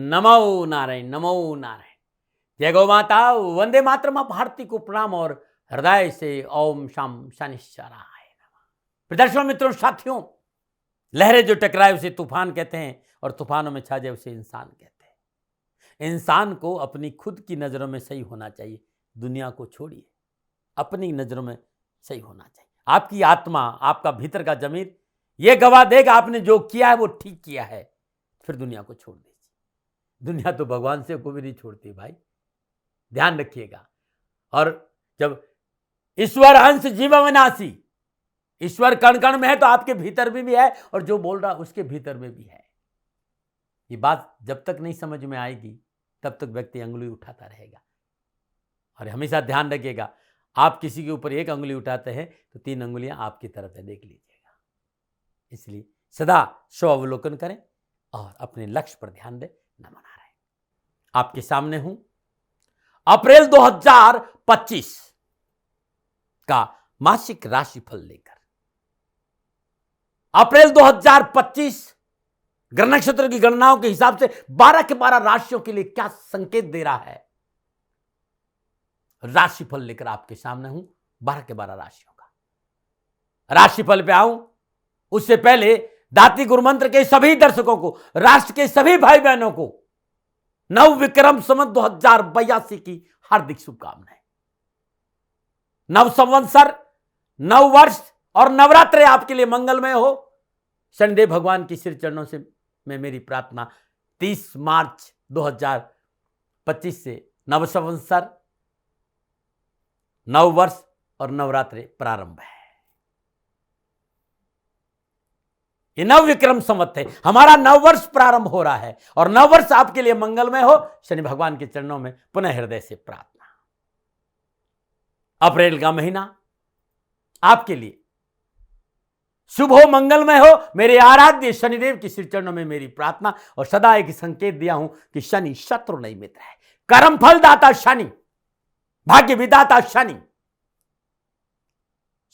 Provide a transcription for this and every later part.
नमो नारायण, नमो नारायण। जय गौ माता, वंदे मातरम। भारती को प्रणाम और हृदय से ओम शाम शनिश्चराय नमः। प्रदर्शन मित्रों, साथियों, लहरें जो टकराए उसे तूफान कहते हैं और तूफानों में छा जाए उसे इंसान कहते हैं। इंसान को अपनी खुद की नजरों में सही होना चाहिए, दुनिया को छोड़िए, अपनी नजरों में सही होना चाहिए। आपकी आत्मा, आपका भीतर का जमीर यह गवाह देगा आपने जो किया है वो ठीक किया है, फिर दुनिया को छोड़ दीजिए। दुनिया तो भगवान से को भी नहीं छोड़ती भाई, ध्यान रखिएगा। और जब ईश्वर अंश जीव विनाशी, ईश्वर कण कण में है तो आपके भीतर भी है और जो बोल रहा उसके भीतर में भी है। ये बात जब तक नहीं समझ में आएगी तब तक व्यक्ति अंगुली उठाता रहेगा। और हमेशा ध्यान रखिएगा, आप किसी के ऊपर एक अंगुली उठाते हैं तो 3 अंगुलियां आपकी तरफ है, देख लीजिएगा। इसलिए सदा स्व अवलोकन करें और अपने लक्ष्य पर ध्यान दें। नमो नारायण। आपके सामने हूं अप्रैल 2025 का मासिक राशिफल लेकर। अप्रैल 2025 ग्रह नक्षत्र की गणनाओं के हिसाब से 12 के 12 राशियों के लिए क्या संकेत दे रहा है, राशिफल लेकर आपके सामने हूं 12 के 12 राशियों का। राशिफल पे आऊं उससे पहले दाती गुरु मंत्र के सभी दर्शकों को, राष्ट्र के सभी भाई बहनों को नव विक्रम संवत 2082 की हार्दिक शुभकामनाएं। नव संवत्सर, नव वर्ष और नवरात्रि आपके लिए मंगलमय हो। शनिदेव भगवान की श्री चरणों से मैं मेरी प्रार्थना 30 मार्च 2025 से नव संवत्सर, नव वर्ष और नवरात्रि प्रारंभ है। ये नव विक्रम संवत है, हमारा नव वर्ष प्रारंभ हो रहा है और नव वर्ष आपके लिए मंगलमय हो। शनि भगवान के चरणों में पुनः हृदय से प्रार्थना। अप्रैल का महीना आपके लिए शुभ हो, मंगलमय हो। मेरे आराध्य शनिदेव की श्री चरणों में मेरी प्रार्थना। और सदा एक संकेत दिया हूं कि शनि शत्रु नहीं मित्र है। कर्म फल दाता शनि, भाग्य विदाता शनि।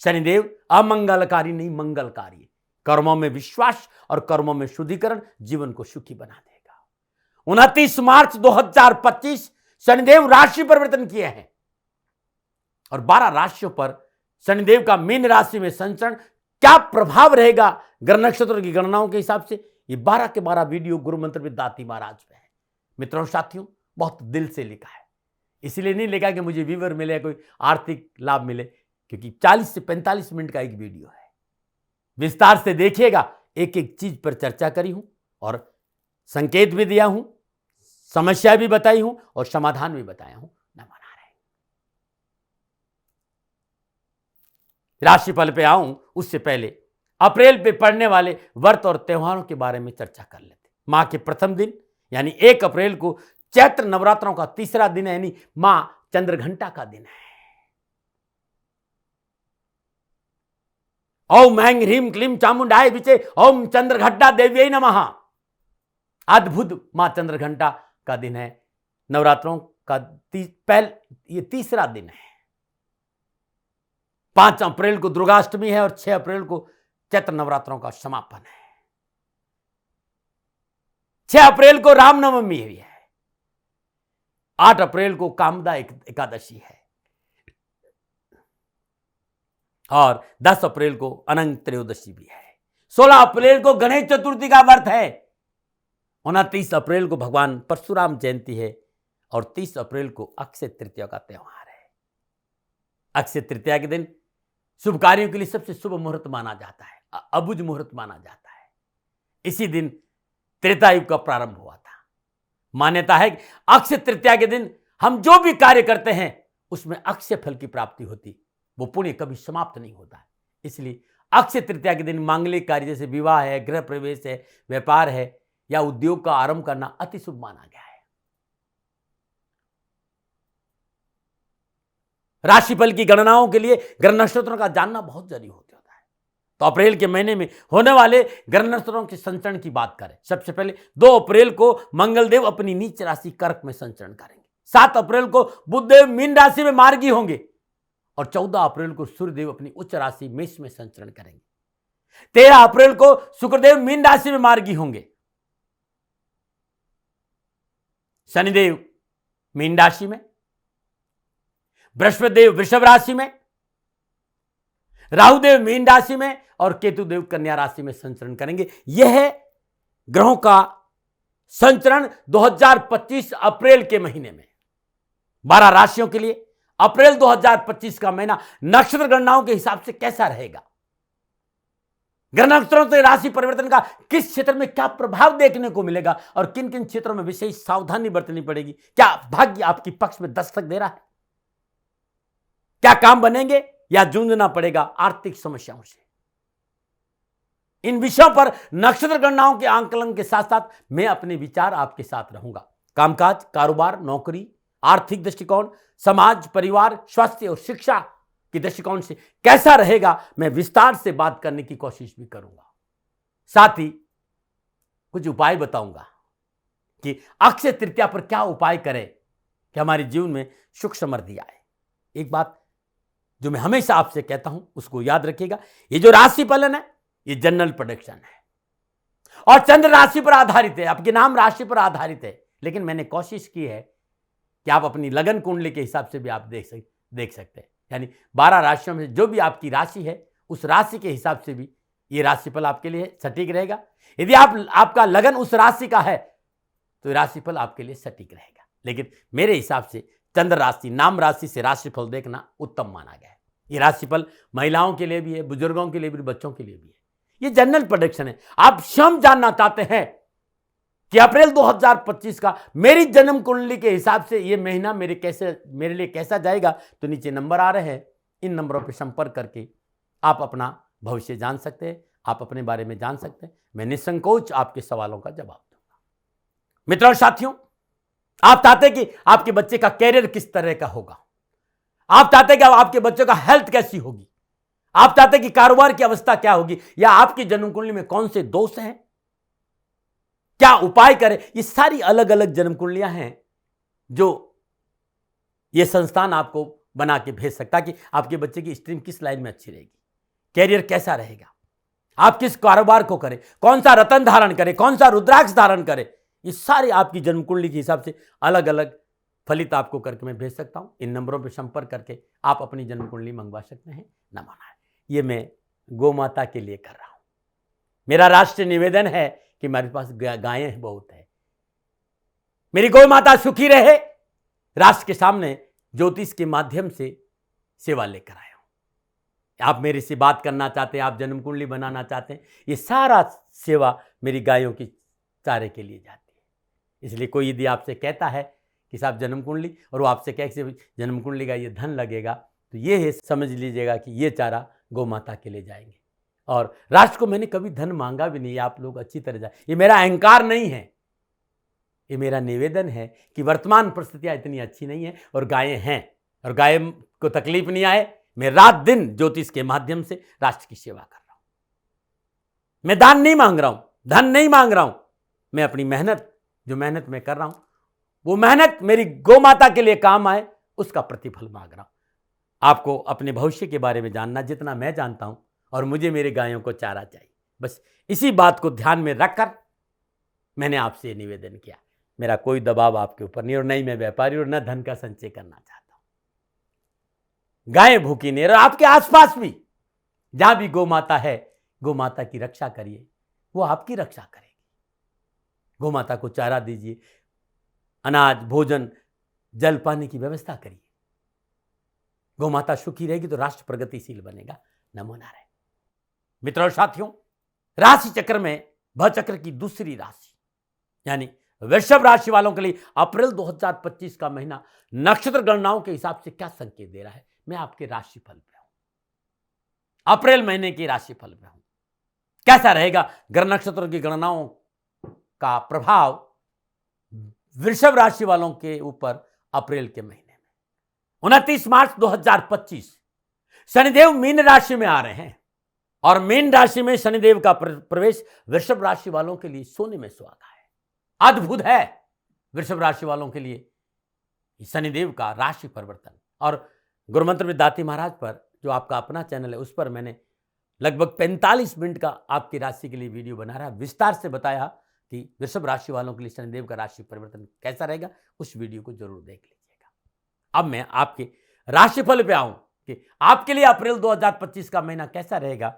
शनिदेव अमंगलकारी नहीं, मंगलकारी। कर्मों में विश्वास और कर्मों में शुद्धिकरण जीवन को सुखी बना देगा। 29 मार्च 2025 शनिदेव राशि परिवर्तन किए हैं और 12 राशियों पर शनिदेव का मीन राशि में संचरण क्या प्रभाव रहेगा ग्रह नक्षत्र की गणनाओं के हिसाब से, ये 12 के 12 वीडियो गुरु मंत्र में दाती महाराज पे है। मित्रों साथियों, बहुत दिल से लिखा है, इसलिए नहीं लिखा कि मुझे व्यूअर मिले, कोई आर्थिक लाभ मिले, क्योंकि 40 से 45 मिनट का एक वीडियो है। विस्तार से देखिएगा, एक एक चीज पर चर्चा करी हूं और संकेत भी दिया हूं, समस्या भी बताई हूं और समाधान भी बताया हूं। नमो नारायण। राशिफल पे आऊं उससे पहले अप्रैल पे पड़ने वाले व्रत और त्योहारों के बारे में चर्चा कर लेते। माह के प्रथम दिन यानी 1 अप्रैल को चैत्र नवरात्रों का तीसरा दिन है, यानी मां चंद्रघंटा का दिन है। ओम ऐं ह्रीं क्लीं चामुंडाय विचे ओम चंद्रघंटा देव्यै नमः। अद्भुत मां चंद्रघंटा का दिन है। नवरात्रों का ये तीसरा दिन है। 5 अप्रैल को दुर्गाष्टमी है और 6 अप्रैल को चैत्र नवरात्रों का समापन है। 6 अप्रैल को रामनवमी भी है। 8 अप्रैल को कामदा एकादशी है और 10 अप्रैल को अनंत त्रयोदशी भी है। 16 अप्रैल को गणेश चतुर्थी का व्रत है। 29 अप्रैल को भगवान परशुराम जयंती है और 30 अप्रैल को अक्षय तृतीया का त्यौहार है। अक्षय तृतीया के दिन शुभ कार्यों के लिए सबसे शुभ मुहूर्त माना जाता है, अबुझ मुहूर्त माना जाता है। इसी दिन त्रेता युग का प्रारंभ हुआ था। मान्यता है कि अक्षय तृतीया के दिन हम जो भी कार्य करते हैं उसमें अक्षय फल की प्राप्ति होती, वो पुण्य कभी समाप्त नहीं होता है। इसलिए अक्षय तृतीया के दिन मांगलिक कार्य जैसे विवाह है, गृह प्रवेश है, व्यापार है या उद्योग का आरंभ करना अति शुभ माना गया है। राशिफल की गणनाओं के लिए ग्रह नक्षत्रों का जानना बहुत जरूरी होता है। तो अप्रैल के महीने में होने वाले ग्रह नक्षत्रों के संचरण की बात करें। सबसे पहले 2 अप्रैल को मंगलदेव अपनी नीच राशि कर्क में संचरण करेंगे। 7 अप्रैल को बुधदेव मीन राशि में मार्गी होंगे और 14 अप्रैल को सूर्यदेव अपनी उच्च राशि मेष में संचरण करेंगे। 13 अप्रैल को शुक्रदेव मीन राशि में मार्गी होंगे शनिदेव मीन राशि में, बृहस्पति देव वृषभ राशि में, राहुदेव मीन राशि में और केतुदेव कन्या राशि में संचरण करेंगे। यह है ग्रहों का संचरण 2025 अप्रैल के महीने में 12 राशियों के लिए। अप्रैल 2025 का महीना नक्षत्र गणनाओं के हिसाब से कैसा रहेगा, ग्रह नक्षत्रों से राशि परिवर्तन का किस क्षेत्र में क्या प्रभाव देखने को मिलेगा और किन किन क्षेत्रों में विशेष सावधानी बरतनी पड़ेगी, क्या भाग्य आपकी पक्ष में दस्तक दे रहा है, क्या काम बनेंगे या जूझना पड़ेगा आर्थिक समस्याओं से। इन विषयों पर नक्षत्र गणनाओं के आंकलन के साथ साथ मैं अपने विचार आपके साथ रहूंगा। कामकाज, कारोबार, नौकरी, आर्थिक दृष्टिकोण, समाज, परिवार, स्वास्थ्य और शिक्षा के दृष्टिकोण से कैसा रहेगा, मैं विस्तार से बात करने की कोशिश भी करूंगा। साथ ही कुछ उपाय बताऊंगा कि अक्षय तृतीया पर क्या उपाय करें कि हमारे जीवन में सुख समृद्धि आए। एक बात जो मैं हमेशा आपसे कहता हूं उसको याद रखिएगा, ये जो राशि फलन है ये जनरल प्रेडिक्शन है और चंद्र राशि पर आधारित है, आपके नाम राशि पर आधारित है। लेकिन मैंने कोशिश की है कि आप अपनी लगन कुंडली के हिसाब से भी आप देख सकते हैं, यानी 12 राशियों में जो भी आपकी राशि है उस राशि के हिसाब से भी ये राशिफल आपके लिए सटीक रहेगा। यदि आपका लगन उस राशि का है तो राशिफल आपके लिए सटीक रहेगा। लेकिन मेरे हिसाब से चंद्र राशि, नाम राशि से राशिफल देखना उत्तम माना गया है। ये राशिफल महिलाओं के लिए भी है, बुजुर्गों के लिए भी, बच्चों के लिए भी है। ये जनरल प्रेडिक्शन है। आप स्वयं जानना चाहते हैं कि अप्रैल 2025 का मेरी जन्म कुंडली के हिसाब से ये महीना मेरे लिए कैसा जाएगा, तो नीचे नंबर आ रहे हैं, इन नंबरों पर संपर्क करके आप अपना भविष्य जान सकते हैं, आप अपने बारे में जान सकते हैं। मैं निसंकोच आपके सवालों का जवाब दूंगा। मित्रों और साथियों, आप चाहते हैं कि आपके बच्चे का कैरियर किस तरह का होगा, आप चाहते हैं कि आपके बच्चों का हेल्थ कैसी होगी, आप चाहते हैं कि कारोबार की अवस्था क्या होगी, या आपकी जन्म कुंडली में कौन से दोष हैं, क्या उपाय करें। ये सारी अलग अलग जन्म कुंडलियां हैं जो ये संस्थान आपको बना के भेज सकता है कि आपके बच्चे की स्ट्रीम किस लाइन में अच्छी रहेगी, कैरियर कैसा रहेगा, आप किस कारोबार को करें, कौन सा रत्न धारण करें, कौन सा रुद्राक्ष धारण करें। ये सारे आपकी जन्म कुंडली के हिसाब से अलग अलग फलित आपको करके मैं भेज सकता हूं। इन नंबरों पर संपर्क करके आप अपनी जन्म कुंडली मंगवा सकते हैं। नमो नारायण। ये मैं गौ माता के लिए कर रहा हूं। मेरा राष्ट्रीय निवेदन है कि मेरे पास गायें बहुत है, मेरी गौ माता सुखी रहे। राष्ट्र के सामने ज्योतिष के माध्यम से सेवा लेकर आया हूं। आप मेरे से बात करना चाहते हैं, आप जन्म कुंडली बनाना चाहते हैं, ये सारा सेवा मेरी गायों की चारे के लिए जाती है। इसलिए कोई यदि आपसे कहता है कि साहब जन्म कुंडली, और वो आपसे कैसे जन्म कुंडली का ये धन लगेगा, तो ये है, समझ लीजिएगा कि ये चारा गौ माता के लिए जाएंगे। और राष्ट्र को मैंने कभी धन मांगा भी नहीं, आप लोग अच्छी तरह जाए। ये मेरा अहंकार नहीं है, ये मेरा निवेदन है कि वर्तमान परिस्थितियां इतनी अच्छी नहीं है और गायें हैं, और गाय को तकलीफ नहीं आए। मैं रात दिन ज्योतिष के माध्यम से राष्ट्र की सेवा कर रहा हूं। मैं दान नहीं मांग रहा हूं, धन नहीं मांग रहा हूं। मैं अपनी मेहनत, जो मेहनत मैं कर रहा हूं, वो मेहनत मेरी गौ माता के लिए काम आए, उसका प्रतिफल मांग रहा हूं। आपको अपने भविष्य के बारे में जानना जितना मैं जानता हूं, और मुझे मेरे गायों को चारा चाहिए, बस इसी बात को ध्यान में रखकर मैंने आपसे निवेदन किया। मेरा कोई दबाव आपके ऊपर नहीं, और नहीं मैं व्यापारी और न धन का संचय करना चाहता हूं। गायें भूखी नहीं, और आपके आसपास भी जहां भी गौ माता है, गौ माता की रक्षा करिए, वो आपकी रक्षा करेगी। गौ माता को चारा दीजिए, अनाज, भोजन, जल पानी की व्यवस्था करिए। गौ माता सुखी रहेगी तो राष्ट्र प्रगतिशील बनेगा। नमो नारायण। मित्रों और साथियों, राशि चक्र में भ चक्र की दूसरी राशि यानी वृषभ राशि वालों के लिए अप्रैल 2025 का महीना नक्षत्र गणनाओं के हिसाब से क्या संकेत दे रहा है, मैं आपके राशिफल पे हूं, अप्रैल महीने की राशिफल पे हूं। कैसा रहेगा ग्रह नक्षत्र की गणनाओं का प्रभाव वृषभ राशि वालों के ऊपर अप्रैल के महीने में। 29 मार्च 2025 शनिदेव मीन राशि में आ रहे हैं, और मीन राशि में शनिदेव का प्रवेश वृषभ राशि वालों के लिए सोने में सुहागा है। अद्भुत है वृषभ राशि वालों के लिए शनिदेव का राशि परिवर्तन। और गुरुमंत्र में दाती महाराज पर, जो आपका अपना चैनल है, उस पर मैंने लगभग 45 मिनट का आपकी राशि के लिए वीडियो बना रहा, विस्तार से बताया कि वृषभ राशि वालों के लिए शनिदेव का राशि परिवर्तन कैसा रहेगा, उस वीडियो को जरूर देख लीजिएगा। अब मैं आपके राशिफल पे आऊं कि आपके लिए अप्रैल 2025 का महीना कैसा रहेगा,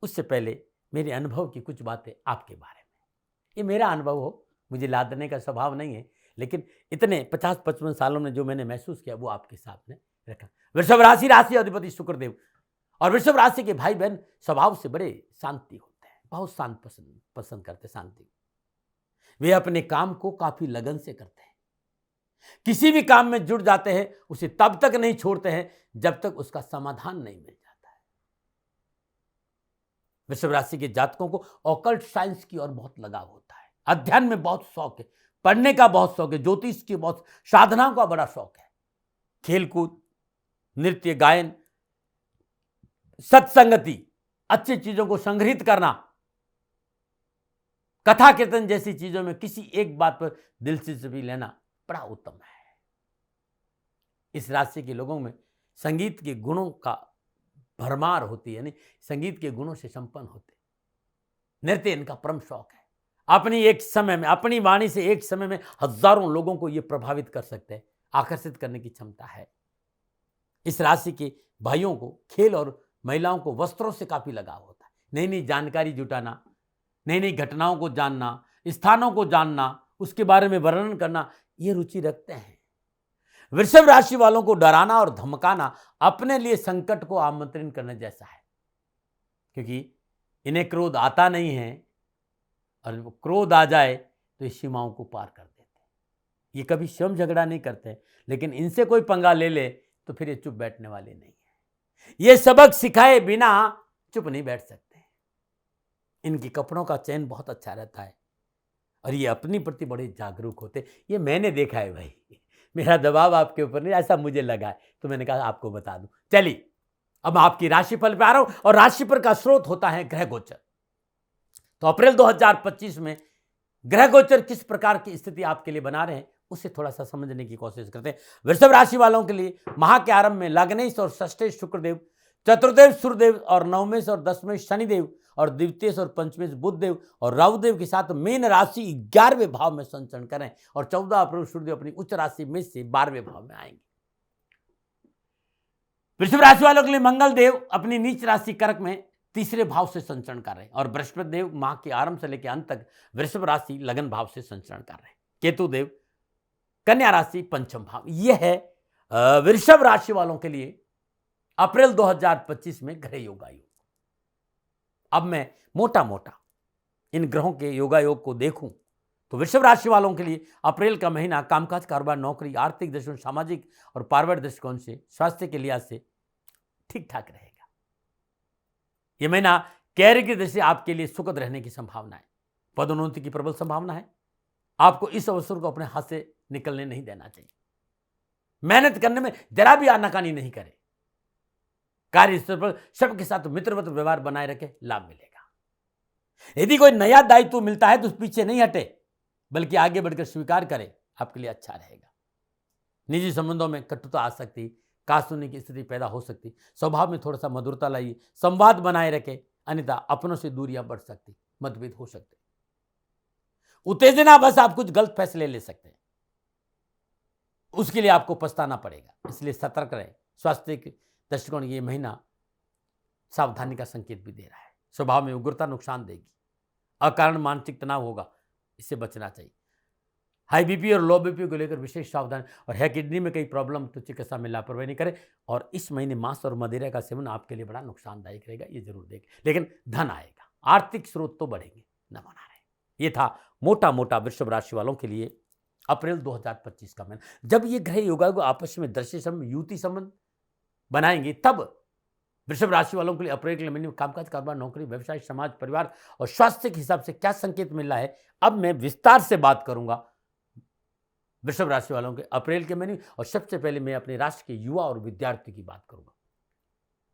उससे पहले मेरे अनुभव की कुछ बातें आपके बारे में। ये मेरा अनुभव हो, मुझे लादने का स्वभाव नहीं है, लेकिन इतने 50-55 सालों में जो मैंने महसूस किया वो आपके सामने रखा। वृषभ राशि अधिपति शुक्रदेव और वृषभ राशि के भाई बहन स्वभाव से बड़े शांति होते हैं, बहुत शांत पसंद करते शांति। वे अपने काम को काफी लगन से करते हैं, किसी भी काम में जुट जाते हैं, उसे तब तक नहीं छोड़ते हैं जब तक उसका समाधान नहीं मिल जाता है। वृषभ राशि के जातकों को ऑकल्ट साइंस की ओर बहुत लगाव होता है, अध्ययन में बहुत शौक है, पढ़ने का बहुत शौक है, ज्योतिष की बहुत, साधना का बड़ा शौक है, खेलकूद, नृत्य, गायन, सत्संगति, अच्छी चीजों को संग्रहित करना, कथा कीर्तन जैसी चीजों में किसी एक बात पर दिलचस्पी लेना बड़ा उत्तम है। इस राशि के लोगों में संगीत के गुणों का भरमार होती है, यानी संगीत के गुणों से संपन्न होते। नृत्य इनका परम शौक है, अपनी वाणी से एक समय में हजारों लोगों को यह प्रभावित कर सकते हैं, आकर्षित करने की क्षमता है। इस राशि के भाइयों को खेल और महिलाओं को वस्त्रों से काफी लगाव होता है, नई नई जानकारी जुटाना, नई नई घटनाओं को जानना, स्थानों को जानना, उसके बारे में वर्णन करना, ये रुचि रखते हैं। वृषभ राशि वालों को डराना और धमकाना अपने लिए संकट को आमंत्रित करने जैसा है, क्योंकि इन्हें क्रोध आता नहीं है और क्रोध आ जाए तो ये सीमाओं को पार कर देते हैं। ये कभी स्वयं झगड़ा नहीं करते, लेकिन इनसे कोई पंगा ले ले तो फिर ये चुप बैठने वाले नहीं है। ये सबक सिखाए बिना चुप नहीं बैठ सकते। इनके कपड़ों का चयन बहुत अच्छा रहता है और ये अपनी प्रति बड़े जागरूक होते। ये मैंने देखा है भाई, मेरा दबाव आपके ऊपर नहीं, ऐसा मुझे लगा है तो मैंने कहा आपको बता दूं। चलिए अब आपकी राशिफल पे आ रहा हूं और राशिफल का स्रोत होता है ग्रह गोचर। तो अप्रैल 2025 में ग्रह गोचर किस प्रकार की स्थिति आपके लिए बना रहे हैं उसे थोड़ा सा समझने की कोशिश करते हैं। वृषभ राशि वालों के लिए माह के आरंभ में लग्नेश और षष्ठेश शुक्रदेव, चतुर्देव सूर्यदेव और नवमेश और दशमेश शनिदेव और द्वितीयेश और पंचमेश बुधदेव और राहुदेव के साथ मीन राशि 11वें भाव में संचरण करें और 14 अप्रैल सूर्यदेव अपनी उच्च राशि मेष से 12वें भाव में आएंगे। वृषभ राशि वालों के लिए मंगल देव अपनी नीच राशि कर्क में 3रे भाव से संचरण कर रहे हैं और बृहस्पति देव माह के आरंभ से लेकर अंत तक वृषभ राशि लगन भाव से संचरण कर रहे हैं। केतु देव कन्या राशि 5म भाव। यह है वृषभ राशि वालों के लिए अप्रैल 2025 में ग्रह योगायोग। अब मैं मोटा मोटा इन ग्रहों के योगायोग को देखूं तो वृषभ राशि वालों के लिए अप्रैल का महीना कामकाज, कारोबार, नौकरी, आर्थिक दृष्टिकोण, सामाजिक और पारिवारिक दृष्टिकोण से, स्वास्थ्य के लिहाज से ठीक ठाक रहेगा। यह महीना कैरियर की दृष्टि से आपके लिए सुखद रहने की संभावना है, पदोन्नति की प्रबल संभावना है। आपको इस अवसर को अपने हाथ से निकलने नहीं देना चाहिए। मेहनत करने में जरा भी आनाकानी नहीं करें। कार्यस्थल पर सबके साथ मित्रवत व्यवहार बनाए रखे, लाभ मिलेगा। यदि कोई नया दायित्व मिलता है तो पीछे नहीं हटे, बल्कि आगे बढ़कर स्वीकार करें, आपके लिए अच्छा रहेगा। निजी संबंधों में कटुता आ सकती, कासुनी की स्थिति पैदा हो सकती। स्वभाव में थोड़ा सा मधुरता लाइए, संवाद बनाए रखें, अन्यथा अपनों से दूरियां बढ़ सकती, मतभेद हो सकते। उत्तेजना बस आप कुछ गलत फैसले ले सकते हैं, उसके लिए आपको पछताना पड़ेगा, इसलिए सतर्क रहें। स्वास्थ्य के दृष्टिकोण ये महीना सावधानी का संकेत भी दे रहा है। स्वभाव में उग्रता नुकसान देगी, अकारण मानसिक तनाव होगा, इससे बचना चाहिए। हाई बीपी और लो बीपी को लेकर विशेष सावधान, और है किडनी में कई प्रॉब्लम तो चिकित्सा में लापरवाही नहीं करें। और इस महीने मांस और मदिरा का सेवन आपके लिए बड़ा नुकसानदायक रहेगा, ये जरूर देखें। लेकिन धन आएगा, आर्थिक स्रोत तो बढ़ेंगे, न बना रहे। ये था मोटा मोटा वृषभ राशि वालों के लिए अप्रैल 2025 का महीना। जब ये ग्रह योगा को आपस में दृश्य संबंध, युति संबंध बनाएंगे, तब वृषभ राशि वालों के लिए अप्रैल के महीने में कामकाज, कारोबार, नौकरी, व्यवसाय, समाज, परिवार और स्वास्थ्य के हिसाब से क्या संकेत मिल रहा है, अब मैं विस्तार से बात करूंगा वृषभ राशि वालों के अप्रैल के महीने। और सबसे पहले मैं अपने राष्ट्र के युवा और विद्यार्थियों की बात करूंगा।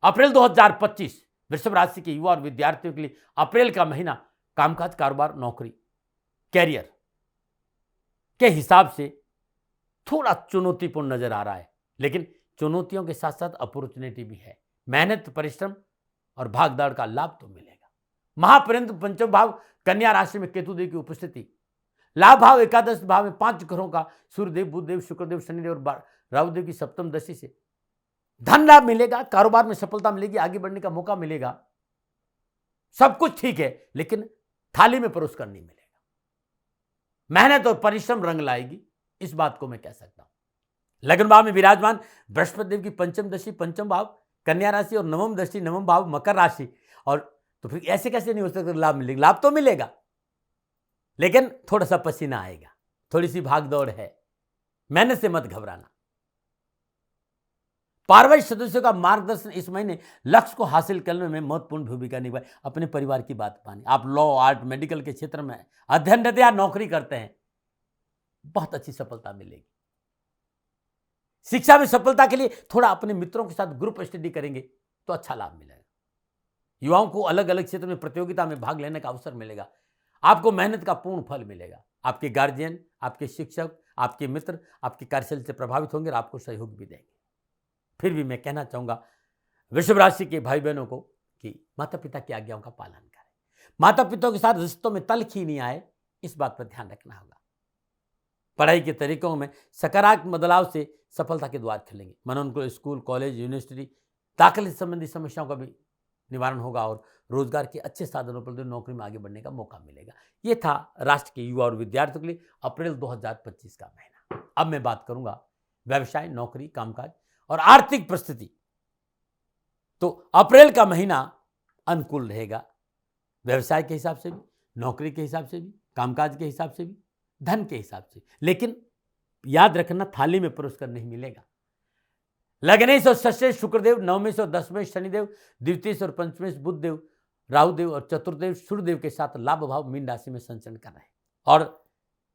अप्रैल 2025 वृषभ राशि के युवा और विद्यार्थियों के लिए अप्रैल का महीना कामकाज, कारोबार, नौकरी, कैरियर के हिसाब से थोड़ा चुनौतीपूर्ण नजर आ रहा है, लेकिन चुनौतियों के साथ साथ अपॉर्चुनिटी भी है। मेहनत, परिश्रम और भागदौड़ का लाभ तो मिलेगा। महापर्यंत 5म भाव कन्या राशि में केतुदेव की उपस्थिति, लाभ भाव एकादश भाव में 5 ग्रहों का सूर्यदेव, बुधदेव, शुक्रदेव, शनिदेव और राहुदेव की सप्तम दशा से धन लाभ मिलेगा, कारोबार में सफलता मिलेगी, आगे बढ़ने का मौका मिलेगा। सब कुछ ठीक है, लेकिन थाली में परोस कर नहीं मिलेगा। मेहनत और परिश्रम रंग लाएगी, इस बात को मैं कह सकता हूं। लग्न भाव में विराजमान बृहस्पति देव की पंचम दशा पंचम भाव कन्या राशि और नवम दशा नवम भाव मकर राशि, और तो फिर ऐसे कैसे नहीं हो सकता लाभ मिलेगा? लाभ तो मिलेगा, लेकिन थोड़ा सा पसीना आएगा, थोड़ी सी भाग दौड़ है, मेहनत से मत घबराना। पारिवारिक सदस्यों का मार्गदर्शन इस महीने लक्ष्य को हासिल करने में महत्वपूर्ण भूमिका निभाए। अपने परिवार की बात माने। आप लॉ, आर्ट, मेडिकल के क्षेत्र में अध्ययनरत या नौकरी करते हैं, बहुत अच्छी सफलता मिलेगी। शिक्षा में सफलता के लिए थोड़ा अपने मित्रों के साथ ग्रुप स्टडी करेंगे तो अच्छा लाभ मिलेगा। युवाओं को अलग अलग क्षेत्र में प्रतियोगिता में भाग लेने का अवसर मिलेगा। आपको मेहनत का पूर्ण फल मिलेगा। आपके गार्जियन, आपके शिक्षक, आपके मित्र आपकी कार्यशैली से प्रभावित होंगे और आपको सहयोग भी देंगे। फिर भी मैं कहना चाहूंगा वृषभ राशि के भाई बहनों को कि माता पिता की आज्ञाओं का पालन करें। माता पिता के साथ रिश्तों में तल्खी नहीं आए, इस बात पर ध्यान रखना होगा। पढ़ाई के तरीकों में सकारात्मक बदलाव से सफलता के द्वार खुलेंगे। मनोनुकूल स्कूल, कॉलेज, यूनिवर्सिटी, दाखिले संबंधी समस्याओं का भी निवारण होगा और रोजगार के अच्छे साधनों पर नौकरी में आगे बढ़ने का मौका मिलेगा। ये था राष्ट्र के युवा और विद्यार्थियों के लिए अप्रैल 2025 का महीना। अब मैं बात करूंगा व्यवसाय, नौकरी, कामकाज और आर्थिक परिस्थिति। तो अप्रैल का महीना अनुकूल रहेगा, व्यवसाय के हिसाब से भी, नौकरी के हिसाब से भी, कामकाज के हिसाब से भी, धन के हिसाब से। लेकिन याद रखना, थाली में परोस कर नहीं मिलेगा। लग्नेश और षष्ठेश शुक्रदेव, नवमेश और दसवेश शनिदेव, द्वितीय और पंचमेश बुधदेव, राहुदेव और चतुर्देव सूर्यदेव के साथ लाभ भाव मीन राशि में संचरण कर रहे हैं। और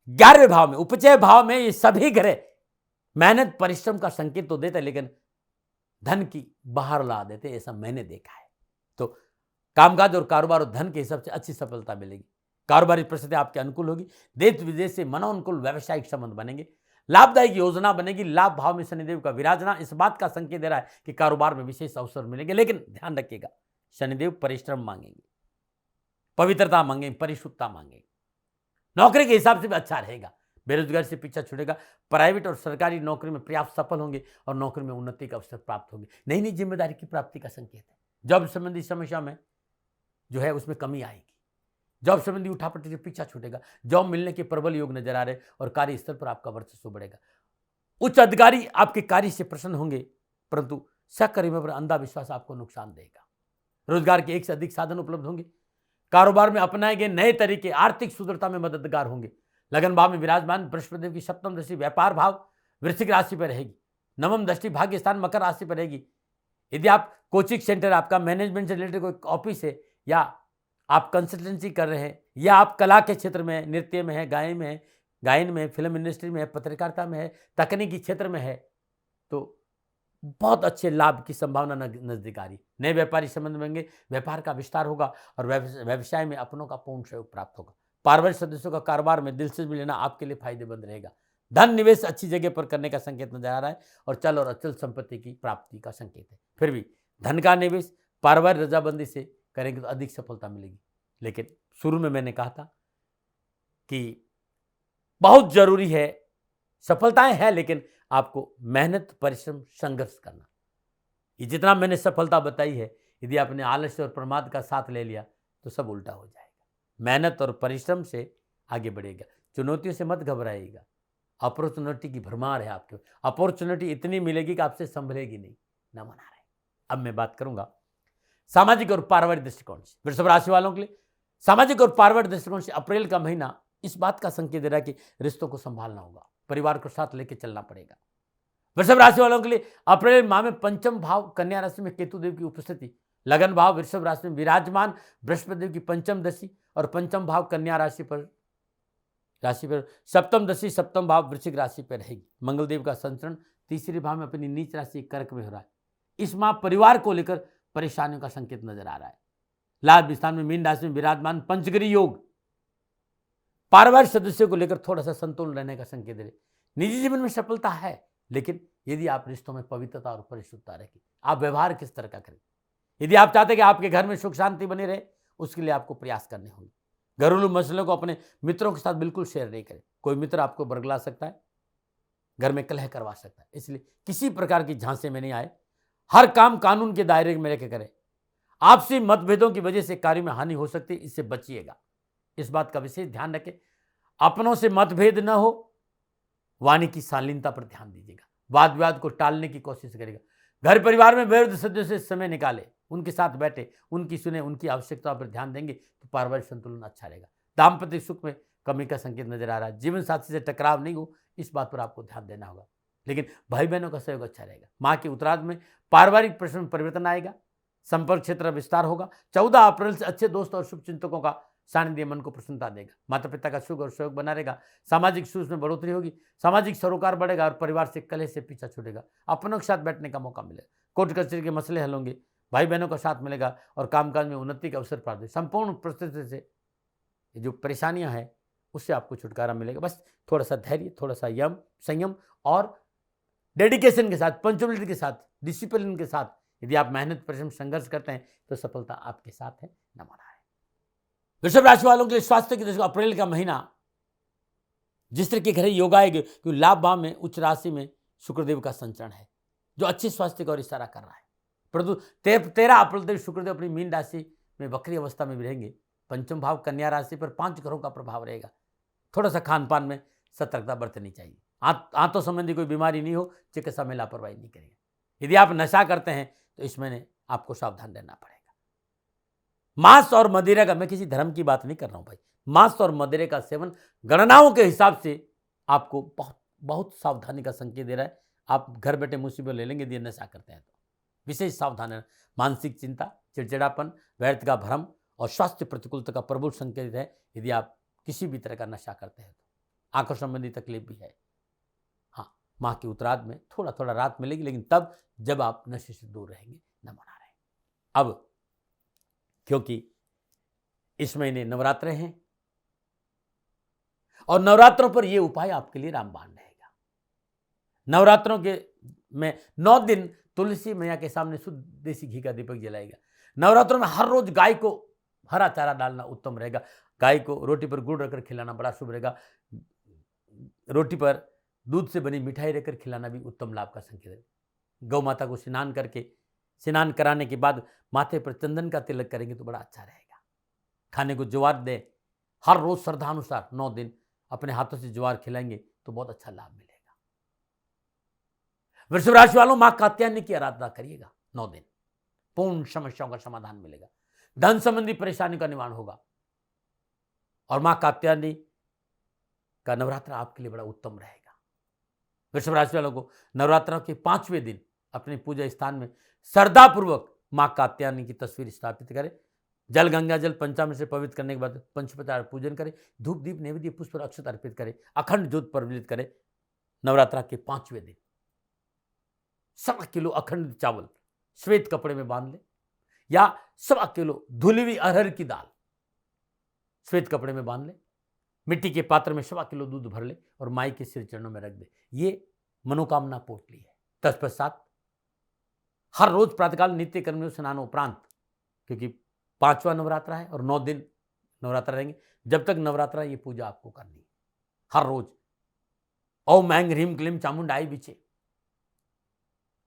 11वें भाव में, उपचय भाव में, ये सभी ग्रह मेहनत परिश्रम का संकेत तो देते, लेकिन धन की बाहर ला देते, ऐसा मैंने देखा है। तो कामकाज और कारोबार और धन के हिसाब से अच्छी सफलता मिलेगी। कारोबारी परिस्थिति आपके अनुकूल होगी। देश विदेश से मनोनुकूल व्यावसायिक संबंध बनेंगे। लाभदायक योजना बनेगी। लाभ भाव में शनिदेव का विराजना इस बात का संकेत दे रहा है कि कारोबार में विशेष अवसर मिलेंगे। लेकिन ध्यान रखिएगा, शनिदेव परिश्रम मांगेंगे, पवित्रता मांगेंगे, परिशुद्धता मांगेंगे। नौकरी के हिसाब से भी अच्छा रहेगा। बेरोजगारी से पीछा छूटेगा। प्राइवेट और सरकारी नौकरी में पर्याप्त सफल होंगे और नौकरी में उन्नति का अवसर प्राप्त होंगे। नई नई जिम्मेदारी की प्राप्ति का संकेत है। जॉब संबंधी समस्या में जो है उसमें कमी आएगी। जॉब संबंधी उठापटी से पीछा छूटेगा। जॉब मिलने के प्रबल योग नजर आ रहे और कार्य स्तर पर आपका वर्चस्व बढ़ेगा। उच्च अधिकारी आपके कार्य से प्रसन्न होंगे, परंतु सहकर्मियों पर अंधा विश्वास आपको नुकसान देगा। रोजगार के एक से अधिक साधन उपलब्ध होंगे। कारोबार में अपनाए गए नए तरीके आर्थिक सुदृढ़ता में मददगार होंगे। लगन भाव में विराजमान बृहस्पति देव की सप्तम दृष्टि व्यापार भाव वृश्चिक राशि पर रहेगी। नवम दृष्टि भाग्य स्थान मकर राशि पर रहेगी। यदि आप कोचिंग सेंटर, आपका मैनेजमेंट से रिलेटेड कोई ऑफिस है, या आप कंसल्टेंसी कर रहे हैं, या आप कला के क्षेत्र में, नृत्य में है, गायन में, फिल्म इंडस्ट्री में है, पत्रकारिता में है, तकनीकी क्षेत्र में है, तो बहुत अच्छे लाभ की संभावना नजदीक आ रही। नए व्यापारी संबंध बनेंगे, व्यापार का विस्तार होगा और व्यवसाय में अपनों का पूर्ण सहयोग प्राप्त होगा। पारिवारिक सदस्यों का कारोबार में दिलचस्पी लेना आपके लिए फायदेमंद रहेगा। धन निवेश अच्छी जगह पर करने का संकेत नजर आ रहा है और चल और अचल संपत्ति की प्राप्ति का संकेत है। फिर भी धन का निवेश पारिवारिक रजाबंदी से करेंगे तो अधिक सफलता मिलेगी। लेकिन शुरू में मैंने कहा था कि बहुत जरूरी है, सफलताएं हैं, लेकिन आपको मेहनत, परिश्रम, संघर्ष करना। ये जितना मैंने सफलता बताई है, यदि आपने आलस्य और प्रमाद का साथ ले लिया तो सब उल्टा हो जाएगा। मेहनत और परिश्रम से आगे बढ़ेगा। चुनौतियों से मत घबराइएगा। अपॉर्चुनिटी की भरमार है आपके। अपॉर्चुनिटी इतनी मिलेगी कि आपसे संभलेगी नहीं, ना मना रहे। अब मैं बात करूंगा सामाजिक और पारिवारिक दृष्टिकोण से। वृषभ राशि वालों के लिए सामाजिक और पारिवारिक दृष्टिकोण से अप्रैल का महीना इस बात का संकेत दे रहा है कि रिश्तों को संभालना होगा, परिवार को साथ लेकर चलना पड़ेगा। वृषभ राशि वालों के लिए अप्रैल माह में पंचम भाव कन्या राशि में केतु देव की उपस्थिति, लगन भाव वृषभ राशि में विराजमान बृहस्पति देव की पंचम दशा और पंचम भाव कन्या राशि पर सप्तम दशा सप्तम भाव वृश्चिक राशि पर रहेगी। मंगल देव का संचरण तीसरे भाव में अपनी नीच राशि कर्क में हो रहा है। इस माह परिवार को लेकर परेशानियों का संकेत नजर आ रहा है। लाभ स्थान में मीन राशि में विराजमान पंचगिरी योग पारिवारिक सदस्यों को लेकर थोड़ा सा संतुलन रहने का संकेत दे रहे। निजी जीवन में सफलता है, लेकिन यदि आप रिश्तों में पवित्रता और परिशुद्धता रखें, आप व्यवहार किस तरह का करें। यदि आप चाहते हैं कि आपके घर में सुख शांति बनी रहे, उसके लिए आपको प्रयास करने होंगे। घरेलू मसलों को अपने मित्रों के साथ बिल्कुल शेयर नहीं करें। कोई मित्र आपको बरगला सकता है, घर में कलह करवा सकता है, इसलिए किसी प्रकार की झांसे में नहीं आए। हर काम कानून के दायरे में रहकर करें। आपसी मतभेदों की वजह से कार्य में हानि हो सकती है, इससे बचिएगा। इस बात का विशेष ध्यान रखें। अपनों से मतभेद न हो, वाणी की शालीनता पर ध्यान दीजिएगा। वाद विवाद को टालने की कोशिश करेगा। घर परिवार में वृद्ध सदस्यों से समय निकाले, उनके साथ बैठे, उनकी सुने, उनकी आवश्यकता पर ध्यान देंगे तो पारिवारिक संतुलन अच्छा रहेगा। दाम्पत्य सुख में कमी का संकेत नजर आ रहा है। जीवन साथी से टकराव नहीं हो, इस बात पर आपको ध्यान देना होगा। लेकिन भाई बहनों का सहयोग अच्छा रहेगा। माँ के उत्तरार्ध में पारिवारिक प्रश्न में परिवर्तन आएगा। संपर्क क्षेत्र विस्तार होगा। 14 अप्रैल से अच्छे दोस्त और शुभचिंतकों का सानिध्य मन को प्रसन्नता देगा। माता पिता का सुख और सहयोग बना रहेगा। सामाजिक सूझ में बढ़ोतरी होगी। सामाजिक सरोकार बढ़ेगा और परिवार से कलह से पीछा छूटेगा। अपनों के साथ बैठने का मौका मिलेगा। कोर्ट कचहरी के मसले हल होंगे। भाई बहनों का साथ मिलेगा और कामकाज में उन्नति का अवसर प्राप्त होगा। संपूर्ण परिस्थिति से जो परेशानियां हैं उससे आपको छुटकारा मिलेगा। बस थोड़ा सा धैर्य, थोड़ा सा संयम और डेडिकेशन के साथ, पंक्चुअलिटी के साथ, डिसिप्लिन के साथ यदि आप मेहनत, परिश्रम, संघर्ष करते हैं तो सफलता आपके साथ है। नमन है। वृषभ राशि वालों के लिए स्वास्थ्य की दृष्टि अप्रैल का महीना जिस तरह के घर योग आएगा, क्योंकि लाभ भाव में उच्च राशि में शुक्रदेव का संचरण है जो अच्छे स्वास्थ्य की ओर इशारा कर रहा है। परंतु 13 अप्रैल तक शुक्रदेव अपनी मीन राशि में वक्री अवस्था में भी रहेंगे। पंचम भाव कन्या राशि पर 5 ग्रहों का प्रभाव रहेगा। थोड़ा सा खान पान में सतर्कता बरतनी चाहिए। आंतों संबंधी कोई बीमारी नहीं हो, चिकित्सा में लापरवाही नहीं करेगा। यदि आप नशा करते हैं तो इस महीने आपको सावधान रहना पड़ेगा। मांस और मदिरा का, मैं किसी धर्म की बात नहीं कर रहा हूं भाई, मांस और मदिरे का सेवन गणनाओं के हिसाब से आपको बहुत बहुत सावधानी का संकेत दे रहा है। आप घर बैठे मुसीबत ले लेंगे यदि नशा करते हैं तो विशेष सावधान है। मानसिक चिंता, चिड़चिड़ापन, व्यर्थ का भ्रम और स्वास्थ्य प्रतिकूलता का प्रबल संकेत है यदि आप किसी भी तरह का नशा करते हैं तो। आंखों संबंधी तकलीफ भी है। हाँ, माह के उत्तरार्ध में थोड़ा थोड़ा राहत मिलेगी, लेकिन तब जब आप नशे से दूर रहेंगे। न मना रहे अब, क्योंकि इस महीने नवरात्र हैं और नवरात्रों पर यह उपाय आपके लिए रामबाण रहेगा। नवरात्रों के में 9 दिन तुलसी मैया के सामने शुद्ध देसी घी का दीपक जलाएगा। नवरात्रों में हर रोज गाय को हरा चारा डालना उत्तम रहेगा। गाय को रोटी पर गुड़ रखकर खिलाना बड़ा शुभ रहेगा। रोटी पर दूध से बनी मिठाई रखकर खिलाना भी उत्तम लाभ का संकेत है। गौ माता को स्नान कराने के बाद माथे पर चंदन का तिलक करेंगे तो बड़ा अच्छा रहेगा। खाने को ज्वार दें। हर रोज श्रद्धानुसार 9 दिन अपने हाथों से ज्वार खिलाएंगे तो बहुत अच्छा लाभ मिलेगा। वृषभ राशि वालों, मां कात्यायनी की आराधना करिएगा 9 दिन। पूर्ण समस्याओं का समाधान मिलेगा। धन संबंधी परेशानी का निवारण होगा और मां कात्यायनी का नवरात्र आपके लिए बड़ा उत्तम रहेगा। वृषभ राशि वालों को नवरात्र के 5वें दिन अपने पूजा स्थान में श्रद्धापूर्वक मां कात्यायनी की तस्वीर स्थापित करें। जल, गंगा जल, पंचामृत से पवित्र करने के बाद पंचोपचार पूजन करें। धूप, दीप, नैवेद्य, पुष्प और अक्षत अर्पित करें। अखंड ज्योत प्रज्वलित करें। नवरात्र के 5वें दिन 1.25 किलो अखंड चावल श्वेत कपड़े में बांध ले या 1.25 किलो धुली हुई अरहर की दाल श्वेत कपड़े में बांध ले। मिट्टी के पात्र में 1.25 किलो दूध भर ले और माई के सिर चरणों में रख दे। ये मनोकामना पोटली है। तत्पश्चात हर रोज प्रातःकाल नित्य कर्म में स्नान उपरांत, क्योंकि 5वां नवरात्रा है और 9 दिन नवरात्रा रहेंगे, जब तक नवरात्रा ये पूजा आपको करनी है। हर रोज ओम ऐं ह्रीं क्लीं चामुंडाई विचे,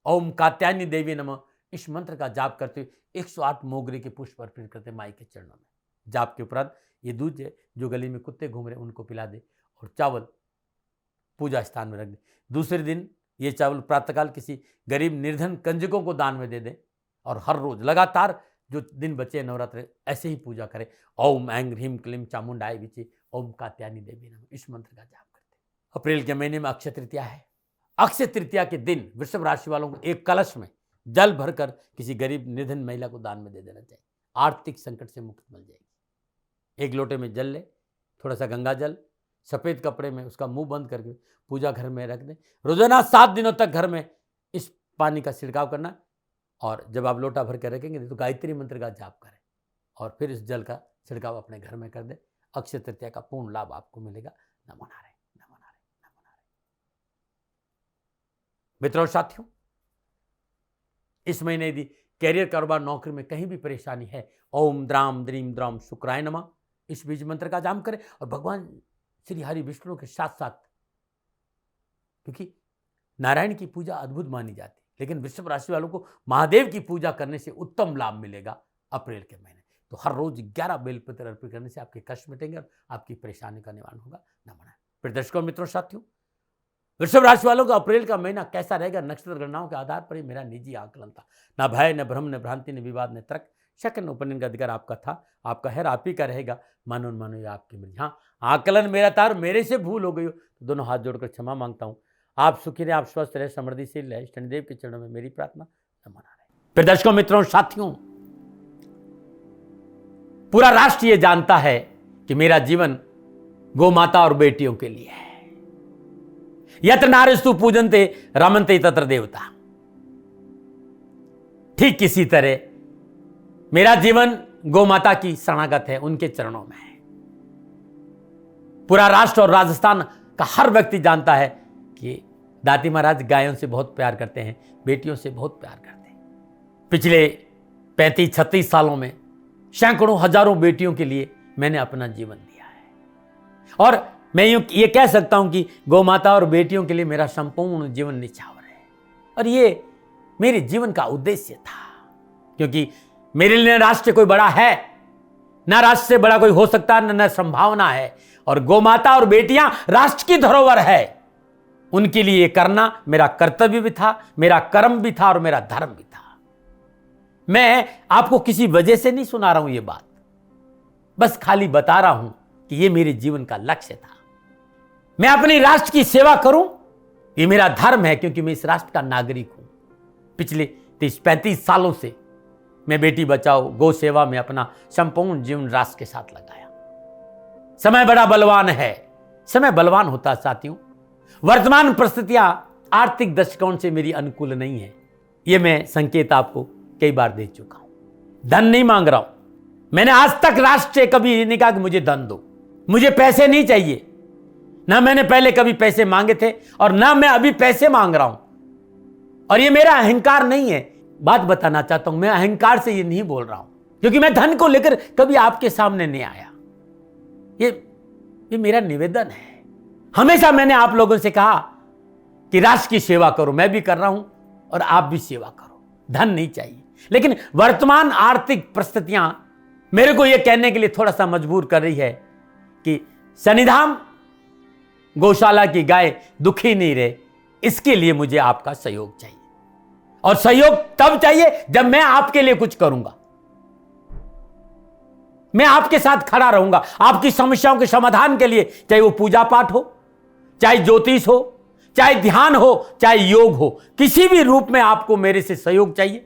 ओम कात्यायनी देवी नमः, इस मंत्र का जाप करते हुए 108 मोगरे के पुष्प अर्पित करते माई के चरणों में। जाप के उपरांत ये दूध है जो गली में कुत्ते घूम रहे उनको पिला दे और चावल पूजा स्थान में रख दे। दूसरे दिन ये चावल प्रातःकाल किसी गरीब निर्धन कंजकों को दान में दे दें और हर रोज लगातार जो दिन बचे नवरात्र ऐसे ही पूजा करें। ओम ऐं ह्रीं क्लीं चामुंडाय विचे, ओम कात्यायनी देवी नमः, इस मंत्र का जाप करते। अप्रैल के महीने में अक्षय तृतीया है। अक्षय तृतीया के दिन वृषभ राशि वालों को एक कलश में जल भरकर किसी गरीब निर्धन महिला को दान में दे देना चाहिए। आर्थिक संकट से मुक्ति मिल जाएगी। एक लोटे में जल ले, थोड़ा सा गंगा जल, सफेद कपड़े में उसका मुंह बंद करके पूजा घर में रख दें। रोजाना 7 दिनों तक घर में इस पानी का छिड़काव करना और जब आप लोटा भर कर रखेंगे तो गायत्री मंत्र का जाप करें और फिर इस जल का छिड़काव अपने घर में कर दें। अक्षय तृतीया का पूर्ण लाभ आपको मिलेगा। नमो नारायण, नमो नारायण, नमो नारायण। मित्रों और साथियों, इस महीने यदि कैरियर, कारोबार, नौकरी में कहीं भी परेशानी है, ओम द्राम द्रीम द्राम शुक्राय नमः, इस बीज मंत्र का जाप करें और भगवान श्री हरि विष्णु के साथ साथ, क्योंकि नारायण की पूजा अद्भुत मानी जाती है, लेकिन वृषभ राशि वालों को महादेव की पूजा करने से उत्तम लाभ मिलेगा अप्रैल के महीने। तो हर रोज 11 बेलपत्र अर्पित करने से आपके कष्ट मिटेंगे और आपकी परेशानी का निवारण होगा। नमन। फिर दर्शकों मित्रों साथियों, वृषभ राशि वालों का अप्रैल का महीना कैसा रहेगा, नक्षत्र गणनाओं के आधार पर ही मेरा निजी आकलन था। न भय, न भ्रम, न भ्रांति, न विवाद, न तर्क, शक, न उपनयन का अधिकार आपका था, आपका है, आप ही का रहेगा। मानो मानो ये आपकी मर्जी। हाँ, आकलन मेरा था और मेरे से भूल हो गई हो तो दोनों हाथ जोड़कर क्षमा मांगता हूँ। आप सुखी रहे, आप स्वस्थ रहे, समृद्धिशील रहे, शनिदेव के चरणों में मेरी प्रार्थना। नमन। फिर दर्शकों मित्रों साथियों, पूरा राष्ट्र ये जानता है कि मेरा जीवन गौ माता और बेटियों के लिए है। यत्र नारीस्तु पूजन्ते रमन्ते तत्र देवता। ठीक किसी तरह मेरा जीवन गौ माता की शरणागत है, उनके चरणों में है। पूरा राष्ट्र और राजस्थान का हर व्यक्ति जानता है कि दाती महाराज गायों से बहुत प्यार करते हैं, बेटियों से बहुत प्यार करते हैं। पिछले 35-36 सालों में सैकड़ों हजारों बेटियों के लिए मैंने अपना जीवन दिया है और मैं ये कह सकता हूं कि गौ माता और बेटियों के लिए मेरा संपूर्ण जीवन निछावर है। और ये मेरे जीवन का उद्देश्य था, क्योंकि मेरे लिए राष्ट्र कोई बड़ा है, ना राष्ट्र से बड़ा कोई हो सकता है, न संभावना है। और गौ माता और बेटियां राष्ट्र की धरोहर है, उनके लिए करना मेरा कर्तव्य भी था, मेरा कर्म भी था और मेरा धर्म भी था। मैं आपको किसी वजह से नहीं सुना रहा हूं ये बात, बस खाली बता रहा हूं कि ये मेरे जीवन का लक्ष्य था। मैं अपने राष्ट्र की सेवा करूं, ये मेरा धर्म है, क्योंकि मैं इस राष्ट्र का नागरिक हूं। पिछले 30-35 सालों से मैं बेटी बचाओ, गौ सेवा में अपना संपूर्ण जीवन राष्ट्र के साथ लगाया। समय बड़ा बलवान है, समय बलवान होता साथियों। वर्तमान परिस्थितियां आर्थिक दृष्टिकोण से मेरी अनुकूल नहीं है, यह मैं संकेत आपको कई बार दे चुका हूं। धन नहीं मांग रहा हूं, मैंने आज तक राष्ट्र से कभी नहीं कहा कि मुझे धन दो, मुझे पैसे नहीं चाहिए। ना मैंने पहले कभी पैसे मांगे थे और ना मैं अभी पैसे मांग रहा हूं। और ये मेरा अहंकार नहीं है, बात बताना चाहता हूं, मैं अहंकार से ये नहीं बोल रहा हूं, क्योंकि मैं धन को लेकर कभी आपके सामने नहीं आया। ये मेरा निवेदन है। हमेशा मैंने आप लोगों से कहा कि राष्ट्र की सेवा करो, मैं भी कर रहा हूं और आप भी सेवा करो। धन नहीं चाहिए, लेकिन वर्तमान आर्थिक परिस्थितियां मेरे को यह कहने के लिए थोड़ा सा मजबूर कर रही है कि शनिधाम गौशाला की गाय दुखी नहीं रहे, इसके लिए मुझे आपका सहयोग चाहिए। और सहयोग तब चाहिए जब मैं आपके लिए कुछ करूंगा, मैं आपके साथ खड़ा रहूंगा आपकी समस्याओं के समाधान के लिए, चाहे वो पूजा पाठ हो, चाहे ज्योतिष हो, चाहे ध्यान हो, चाहे योग हो, किसी भी रूप में आपको मेरे से सहयोग चाहिए।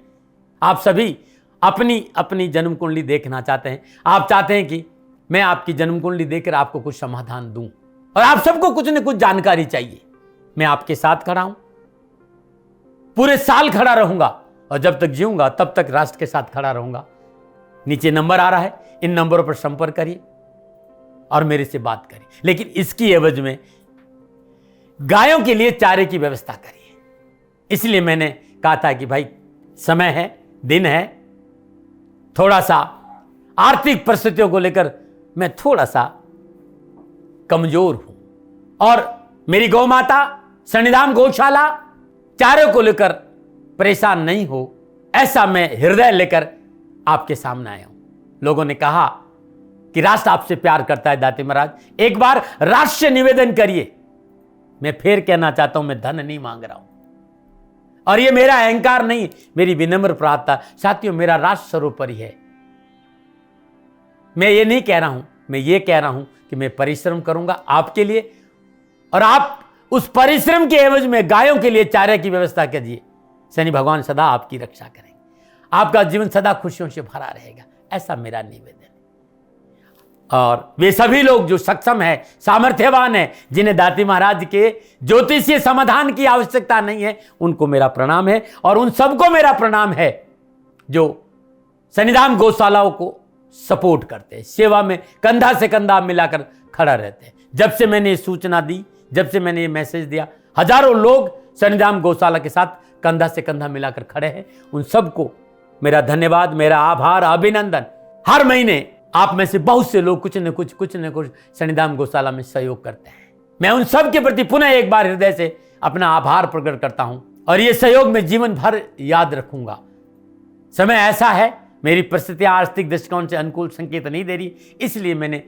आप सभी अपनी अपनी जन्म कुंडली देखना चाहते हैं, आप चाहते हैं कि मैं आपकी जन्म कुंडली देखकर आपको कुछ समाधान दूं, और आप सबको कुछ न कुछ जानकारी चाहिए। मैं आपके साथ खड़ा हूं, पूरे साल खड़ा रहूंगा और जब तक जीऊंगा तब तक राष्ट्र के साथ खड़ा रहूंगा। नीचे नंबर आ रहा है, इन नंबरों पर संपर्क करिए और मेरे से बात करिए, लेकिन इसकी एवज में गायों के लिए चारे की व्यवस्था करिए। इसलिए मैंने कहा था कि भाई समय है, दिन है, थोड़ा सा आर्थिक परिस्थितियों को लेकर मैं थोड़ा सा कमजोर हूं और मेरी गौ माता शनिधाम गौशाला चारे को लेकर परेशान नहीं हो, ऐसा मैं हृदय लेकर आपके सामने आया हूं। लोगों ने कहा कि राष्ट्र आपसे प्यार करता है दाती महाराज, एक बार राष्ट्र से निवेदन करिए। मैं फिर कहना चाहता हूं, मैं धन नहीं मांग रहा हूं और ये मेरा अहंकार नहीं, मेरी विनम्र प्रार्थना। साथियों, मेरा राष्ट्र सर्वोपरि है। मैं ये नहीं कह रहा हूं, मैं ये कह रहा हूं कि मैं परिश्रम करूंगा आपके लिए, और आप उस परिश्रम के एवज में गायों के लिए चारे की व्यवस्था कीजिए। शनि भगवान सदा आपकी रक्षा करेंगे, आपका जीवन सदा खुशियों से भरा रहेगा, ऐसा मेरा निवेदन है। और वे सभी लोग जो सक्षम है, सामर्थ्यवान है, जिन्हें दाती महाराज के ज्योतिषीय समाधान की आवश्यकता नहीं है, उनको मेरा प्रणाम है। और उन सबको मेरा प्रणाम है जो शनिधाम गौशालाओं को सपोर्ट करते हैं, सेवा में कंधा से कंधा मिलाकर खड़ा रहते हैं। जब से मैंने ये सूचना दी, जब से मैंने ये मैसेज दिया, हजारों लोग शनिधाम गौशाला के साथ कंधा से कंधा मिलाकर खड़े हैं। उन सबको मेरा धन्यवाद, मेरा आभार, अभिनंदन। हर महीने आप में से बहुत से लोग कुछ न कुछ शनिधाम गौशाला में सहयोग करते हैं। मैं उन सब के प्रति पुनः एक बार हृदय से अपना आभार प्रकट करता हूं और ये सहयोग मैं जीवन भर याद रखूंगा। समय ऐसा है, मेरी परिस्थितियां आर्थिक दृष्टिकोण से अनुकूल संकेत नहीं दे रही, इसलिए मैंने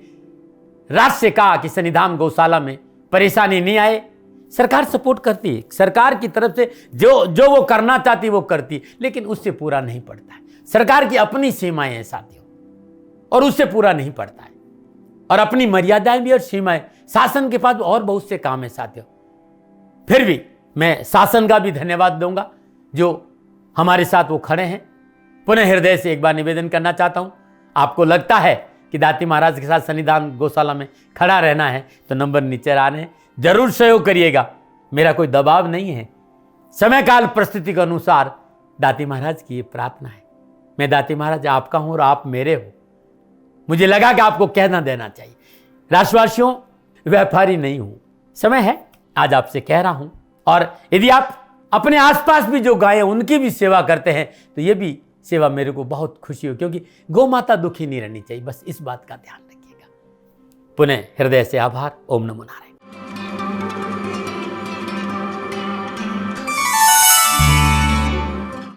राष्ट्र से कहा कि शनिधाम गौशाला में परेशानी नहीं आए। सरकार सपोर्ट करती है, सरकार की तरफ से जो वो करना चाहती वो करती, लेकिन उससे पूरा नहीं पड़ता है। सरकार की अपनी सीमाएं हैं साथियों, और उससे पूरा नहीं पड़ता है, और अपनी मर्यादाएं भी और सीमाएं। शासन के पास और बहुत से काम है साथियों। फिर भी मैं शासन का भी धन्यवाद दूंगा जो हमारे साथ वो खड़े हैं। पुनः हृदय से एक बार निवेदन करना चाहता हूं, आपको लगता है कि दाती महाराज के साथ शनिधाम गौशाला में खड़ा रहना है तो नंबर नीचे आ रहे हैं, जरूर सहयोग करिएगा। मेरा कोई दबाव नहीं है, समय काल परिस्थिति के अनुसार दाती महाराज की ये प्रार्थना है। मैं दाती महाराज आपका हूं और आप मेरे हो, मुझे लगा कि आपको कहना देना चाहिए। राष्ट्रवासियों, व्यापारी नहीं हूं, समय है आज आपसे कह रहा हूं। और यदि आप अपने आसपास भी जो गायें उनकी भी सेवा करते हैं तो ये भी सेवा मेरे को बहुत खुशी हो, क्योंकि गौ माता दुखी नहीं रहनी चाहिए, बस इस बात का ध्यान रखिएगा। पुनः हृदय से आभार। ओम नमो नारायण।